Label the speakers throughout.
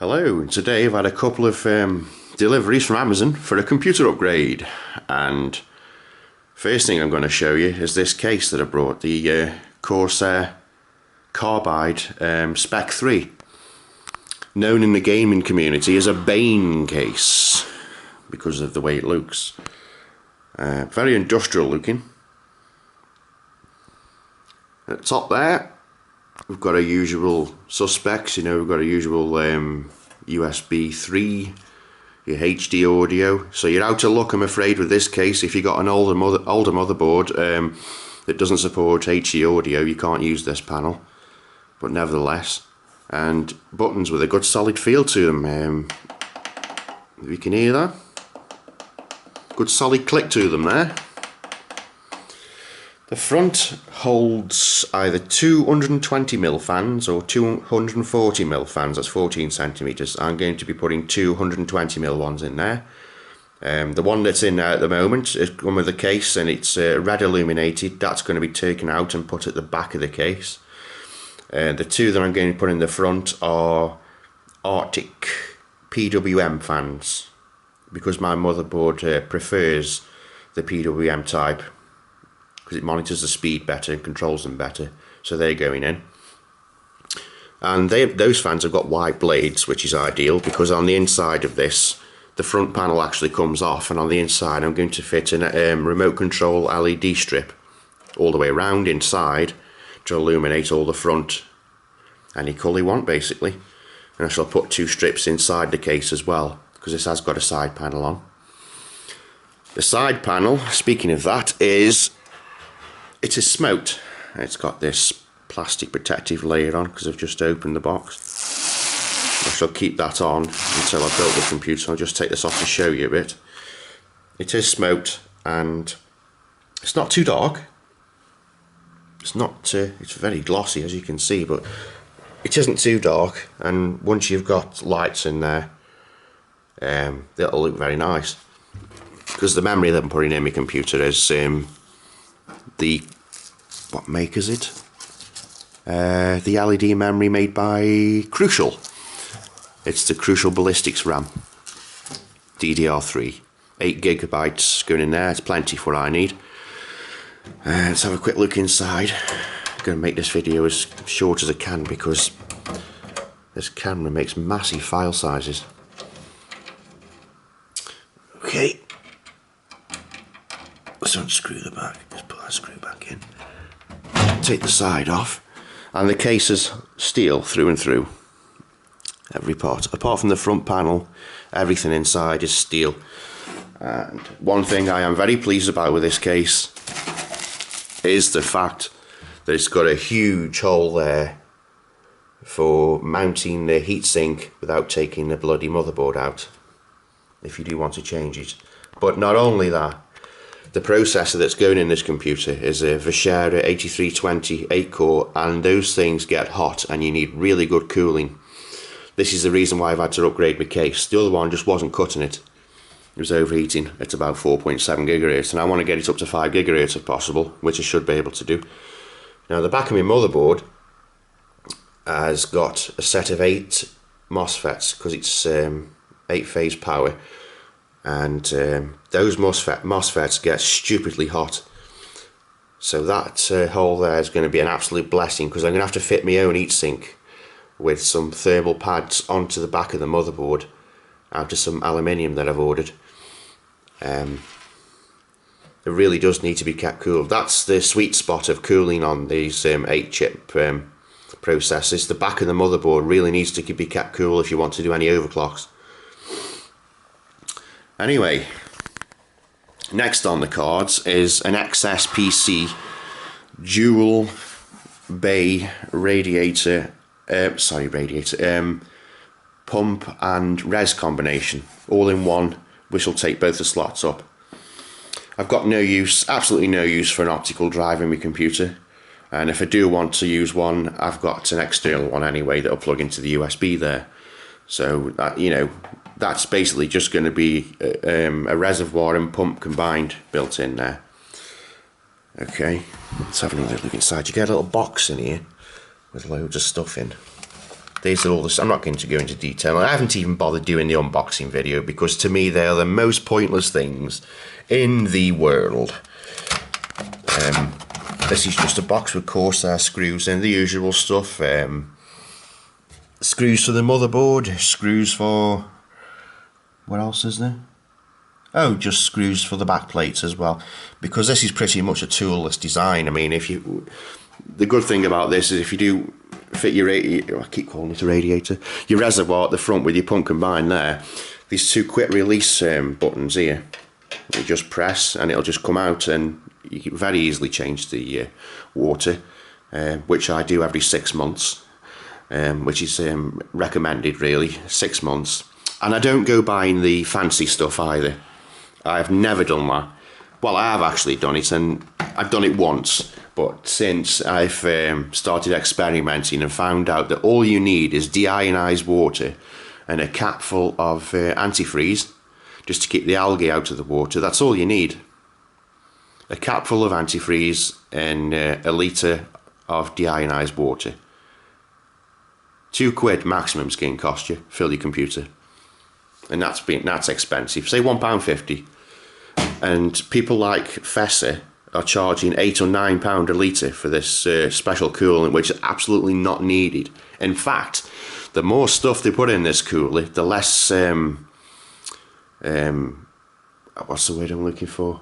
Speaker 1: Hello, and today I've had a couple of deliveries from Amazon for a computer upgrade, and first thing I'm going to show you is this case that I brought, the Corsair Carbide Spec 3, known in the gaming community as a Bane case because of the way it looks. Very industrial looking. At the top there we've got our usual suspects, we've got a usual USB 3, your HD audio. So you're out of luck, I'm afraid, with this case. If you've got an older motherboard that doesn't support HD audio, you can't use this panel. But nevertheless, and buttons with a good solid feel to them. If you can hear that, good solid click to them there. The front holds either 220mm fans or 240mm fans, that's 14 centimeters. I'm going to be putting 220mm ones in there. The one that's in there at the moment is one with the case, and it's red illuminated. That's going to be taken out and put at the back of the case. The two that I'm going to put in the front are Arctic PWM fans, because my motherboard prefers the PWM type, because it monitors the speed better and controls them better. So they're going in, and those fans have got white blades, which is ideal, because on the inside of this, the front panel actually comes off, and on the inside I'm going to fit in a remote control LED strip all the way around inside to illuminate all the front, any colour you want basically. And I shall put two strips inside the case as well, because this has got a side panel on. The side panel, speaking of that, it is smoked. It's got this plastic protective layer on because I've just opened the box. I shall keep that on until I've built the computer. I'll just take this off to show you a bit. It is smoked, and it's not too dark. It's not. It's very glossy, as you can see, but it isn't too dark. And once you've got lights in there, that'll look very nice. Because the memory that I'm putting in my computer is what make is it? The LED memory made by Crucial. It's the Crucial Ballistics RAM, DDR3, 8GB going in there. It's plenty for what I need. Let's have a quick look inside. I'm going to make this video as short as I can because this camera makes massive file sizes. Okay, let's unscrew the back. Just put that screw back in. Take the side off, and the case is steel through and through. Every part, apart from the front panel, everything inside is steel. And one thing I am very pleased about with this case is the fact that it's got a huge hole there for mounting the heatsink without taking the bloody motherboard out, if you do want to change it. But not only that, the processor that's going in this computer is a Corsair 8320 8-core, and those things get hot and you need really good cooling. This is the reason why I've had to upgrade my case. The other one just wasn't cutting it. It was overheating at about 4.7 GHz, and I want to get it up to 5 GHz if possible, which I should be able to do. Now the back of my motherboard has got a set of 8 MOSFETs, because it's 8-phase power. And those MOSFETs get stupidly hot, so that hole there is going to be an absolute blessing, because I'm going to have to fit my own heatsink with some thermal pads onto the back of the motherboard out of some aluminium that I've ordered. It really does need to be kept cool. That's the sweet spot of cooling on these 8-chip processors. The back of the motherboard really needs to be kept cool if you want to do any overclocks. Anyway, next on the cards is an XSPC dual bay pump and res combination, all in one, which will take both the slots up. I've got no use, absolutely no use for an optical drive in my computer, and if I do want to use one, I've got an external one anyway that'll plug into the USB there. So that, that's basically just going to be a reservoir and pump combined built in there. Okay, let's have another look inside. You get a little box in here with loads of stuff in. These are all the, I'm not going to go into detail. I haven't even bothered doing the unboxing video because to me they are the most pointless things in the world. This is just a box with Corsair screws and the usual stuff. Screws for the motherboard, screws for... what else is there? Oh, just screws for the back plates as well. Because this is pretty much a toolless design. I mean, if you... the good thing about this is if you do fit your... I keep calling it a radiator. Your reservoir at the front with your pump combined there. These two quick release buttons here. You just press and it'll just come out, and you can very easily change the water, which I do every 6 months, which is recommended really, 6 months. And I don't go buying the fancy stuff either. I've never done that. Well, I have actually done it, and I've done it once, but since I've started experimenting and found out that all you need is deionized water and a cap full of antifreeze, just to keep the algae out of the water, that's all you need. A cap full of antifreeze and a litre of deionized water. £2 maximum is going to cost you, fill your computer. And that's expensive, say £1.50. And people like Fesser are charging £8 or £9 a litre for this special coolant, which is absolutely not needed. In fact, the more stuff they put in this coolant, the less what's the word I'm looking for?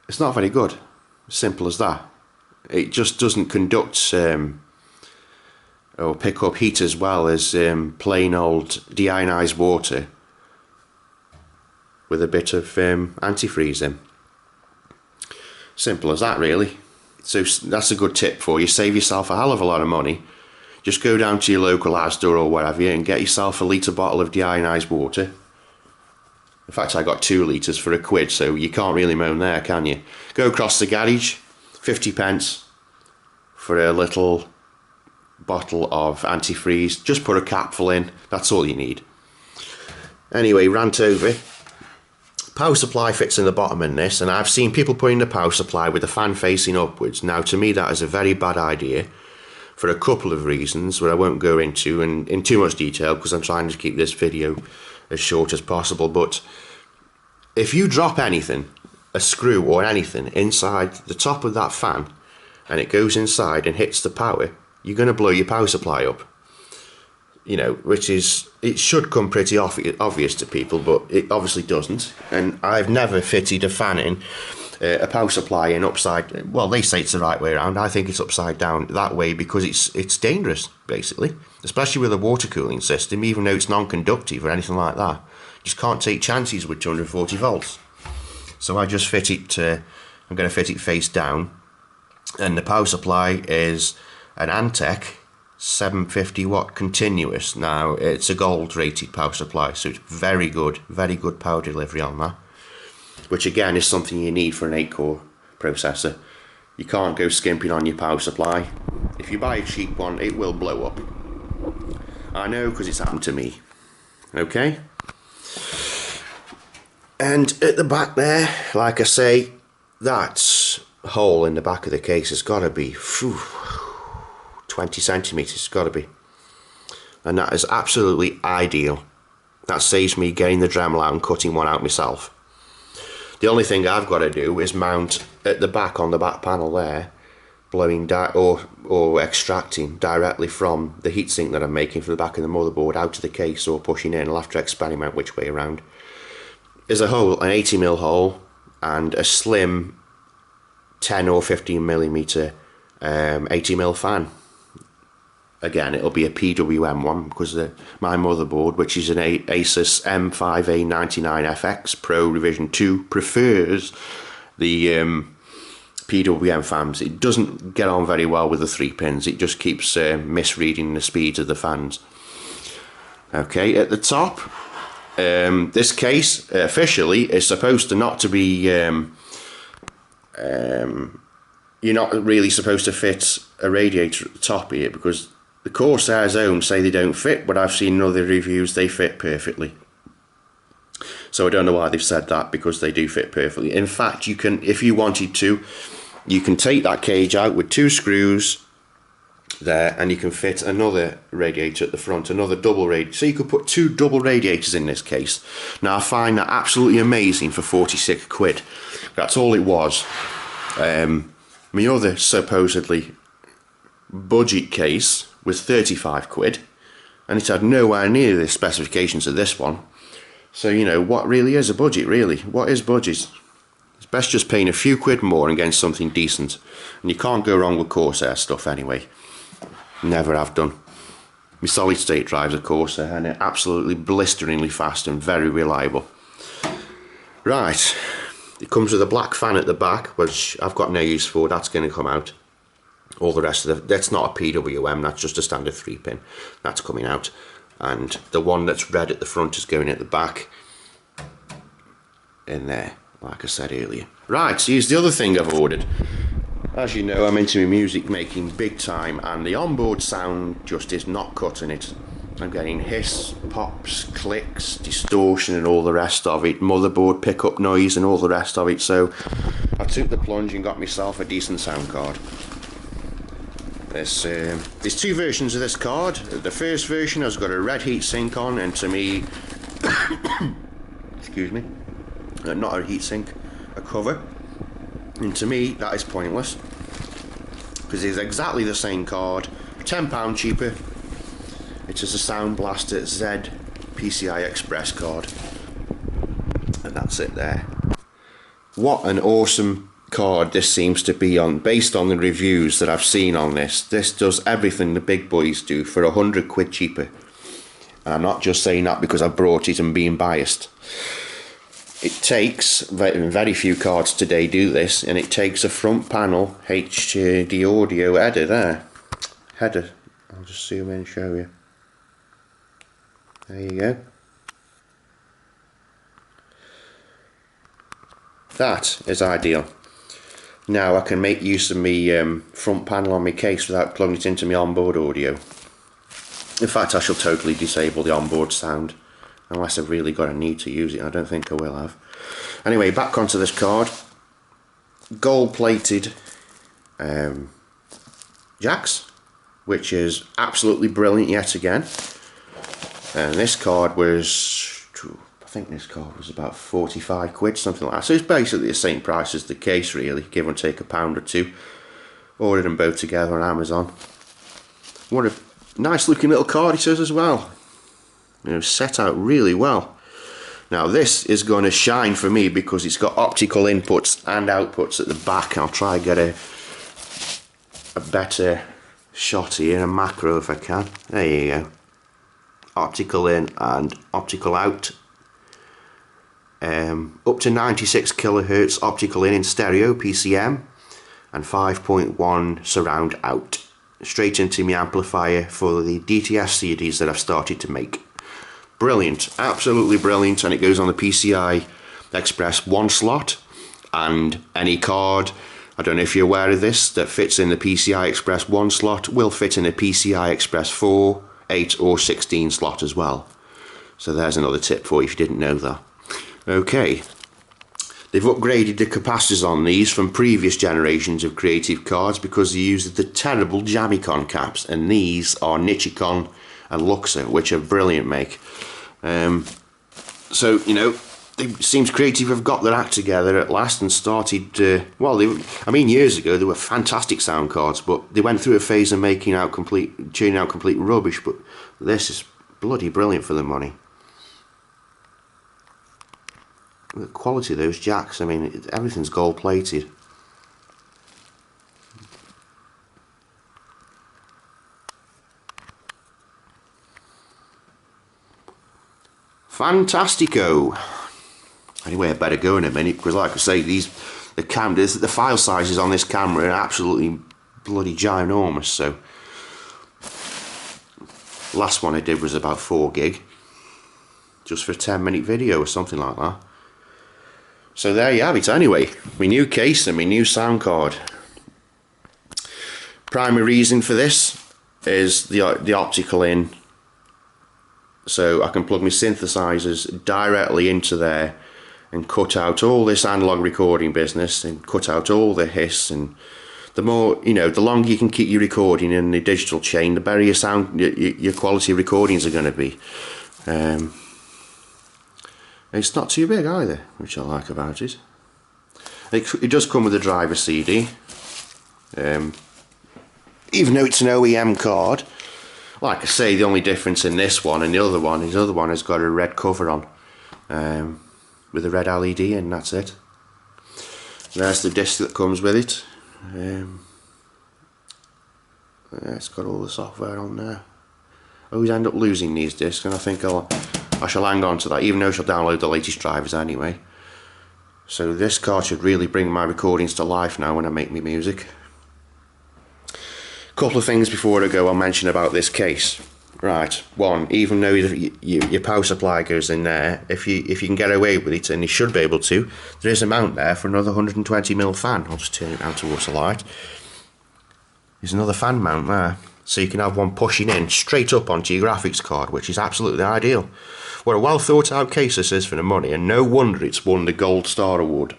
Speaker 1: It's not very good. Simple as that. It just doesn't conduct or pick up heat as well as plain old deionized water with a bit of antifreeze in. Simple as that really. So that's a good tip for you. Save yourself a hell of a lot of money. Just go down to your local Asda or whatever and get yourself a litre bottle of deionized water. In fact, I got 2 litres for £1, so you can't really moan there, can you? Go across the garage, 50p for a little bottle of antifreeze. Just put a capful in, that's all you need. Anyway, rant over. Power supply fits in the bottom in this, and I've seen people putting the power supply with the fan facing upwards. Now, to me, that is a very bad idea for a couple of reasons, where I won't go into in too much detail because I'm trying to keep this video as short as possible. But if you drop anything, a screw or anything, inside the top of that fan, and it goes inside and hits the power, you're going to blow your power supply up. You know, which is, it should come pretty obvious to people, but it obviously doesn't. And I've never fitted a fan in, a power supply in upside, well, they say it's the right way around. I think it's upside down that way because it's dangerous, basically, especially with a water cooling system. Even though it's non-conductive or anything like that, you just can't take chances with 240 volts. So I just fit it, I'm going to fit it face down, and the power supply is an Antec 750 watt continuous. Now, it's a gold rated power supply, so it's very good power delivery on that, which again is something you need for an 8-core processor. You can't go skimping on your power supply. If you buy a cheap one, it will blow up. I know, because it's happened to me. Okay? And at the back there, like I say, that hole in the back of the case has got to be 20 centimeters, it's got to be. And that is absolutely ideal. That saves me getting the Dremel out and cutting one out myself. The only thing I've got to do is mount at the back, on the back panel there, blowing or extracting directly from the heatsink that I'm making for the back of the motherboard out to the case, or pushing in. I'll have to experiment which way around. Is a hole, an 80mm hole, and a slim 10 or 15mm 80mm fan. Again, it'll be a PWM one because my motherboard, which is an Asus M5A99FX Pro Revision 2, prefers the PWM fans. It doesn't get on very well with the 3 pins. It just keeps misreading the speeds of the fans. Okay, at the top, this case officially is supposed to not to be. You're not really supposed to fit a radiator at the top here because the Corsair's own say they don't fit, but I've seen in other reviews they fit perfectly. So I don't know why they've said that, because they do fit perfectly. In fact, you can, if you wanted to, you can take that cage out with 2 screws, there, and you can fit another radiator at the front, another double radiator. So you could put 2 double radiators in this case. Now I find that absolutely amazing for 46 quid. That's all it was. My other supposedly budget case was 35 quid, and it had nowhere near the specifications of this one. So, you know, what really is a budget, really? What is budget? It's best just paying a few quid more and getting something decent. And you can't go wrong with Corsair stuff anyway. Never have done. My solid state drives a Corsair, and they're absolutely blisteringly fast and very reliable. Right, it comes with a black fan at the back, which I've got no use for. That's going to come out. All the rest of that's not a PWM, that's just a standard 3-pin. That's coming out. And the one that's red at the front is going at the back. In there, like I said earlier. Right, so here's the other thing I've ordered. As you know, I'm into my music making big time, and the onboard sound just is not cutting it. I'm getting hiss, pops, clicks, distortion and all the rest of it, motherboard pickup noise and all the rest of it, so I took the plunge and got myself a decent sound card. There's 2 versions of this card. The first version has got a red heatsink on, and to me, excuse me, not a heatsink, a cover, and to me that is pointless, because it's exactly the same card, £10 cheaper. It is a Sound Blaster Z PCI Express card, and that's it there. What an awesome card this seems to be on, based on the reviews that I've seen on this. This does everything the big boys do for 100 quid cheaper. And I'm not just saying that because I brought it and being biased. It takes, very few cards today do this, and it takes a front panel HD audio header. I'll just zoom in and show you. There you go. That is ideal. Now I can make use of my front panel on my case without plugging it into my onboard audio. In fact, I shall totally disable the onboard sound, unless I've really got a need to use it. I don't think I will have. Anyway, back onto this card. Gold plated jacks, which is absolutely brilliant yet again. And this card was, I think this card was about 45 quid, something like that. So it's basically the same price as the case, really, give or take £1 or £2. Ordered them both together on Amazon. What a nice looking little card it is as well. You know, set out really well. Now this is going to shine for me because it's got optical inputs and outputs at the back. I'll try and get a better shot here, a macro if I can. There you go. Optical in and optical out. Up to 96 kilohertz optical in stereo PCM, and 5.1 surround out. Straight into my amplifier for the DTS CDs that I've started to make. Brilliant, absolutely brilliant, and it goes on the PCI Express 1 slot, and any card, I don't know if you're aware of this, that fits in the PCI Express 1 slot will fit in a PCI Express 4, 8 or 16 slot as well. So there's another tip for you if you didn't know that. Okay, they've upgraded the capacitors on these from previous generations of creative cards because they use the terrible Jamicon caps, and these are Nichicon and Luxor, which are brilliant make. So, you know, it seems Creative have got their act together at last and started, well, I mean, years ago they were fantastic sound cards, but they went through a phase of churning out complete rubbish, but this is bloody brilliant for the money. The quality of those jacks, I mean, everything's gold plated. Fantastico. Anyway, I better go in a minute because, like I say, the file sizes on this camera are absolutely bloody ginormous. So, last one I did was about 4 gig, just for a 10-minute video or something like that. So there you have it. Anyway, my new case and my new sound card. Primary reason for this is the optical in, so I can plug my synthesizers directly into there and cut out all this analog recording business and cut out all the hiss and the more, you know, the longer you can keep your recording in the digital chain, the better your sound, your quality of recordings are going to be. It's not too big either, which I like about it. It does come with a driver CD, even though it's an OEM card. Like I say, the only difference in this one and the other one is the other one has got a red cover on, with a red LED, and that's it. There's the disc that comes with it. It's got all the software on there. I always end up losing these discs, and I think I shall hang on to that, even though I shall download the latest drivers anyway. So this card should really bring my recordings to life now when I make my music. Couple of things before I go, I'll mention about this case. Right, one, even though your power supply goes in there, if you can get away with it, and you should be able to, there is a mount there for another 120mm fan. I'll just turn it round towards the light. There's another fan mount there, so you can have one pushing in straight up onto your graphics card, which is absolutely ideal. What a well thought out case this is for the money, and no wonder it's won the Gold Star Award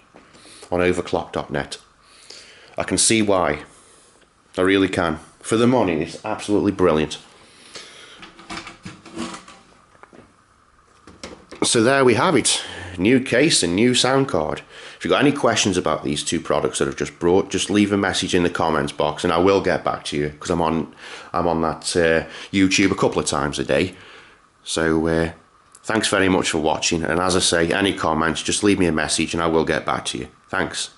Speaker 1: on overclock.net. I can see why. I really can. For the money, it's absolutely brilliant. So there we have it. New case and new sound card. If you've got any questions about these two products that I've just brought, just leave a message in the comments box and I will get back to you, because I'm on that YouTube a couple of times a day. So thanks very much for watching, and as I say, any comments, just leave me a message and I will get back to you. Thanks.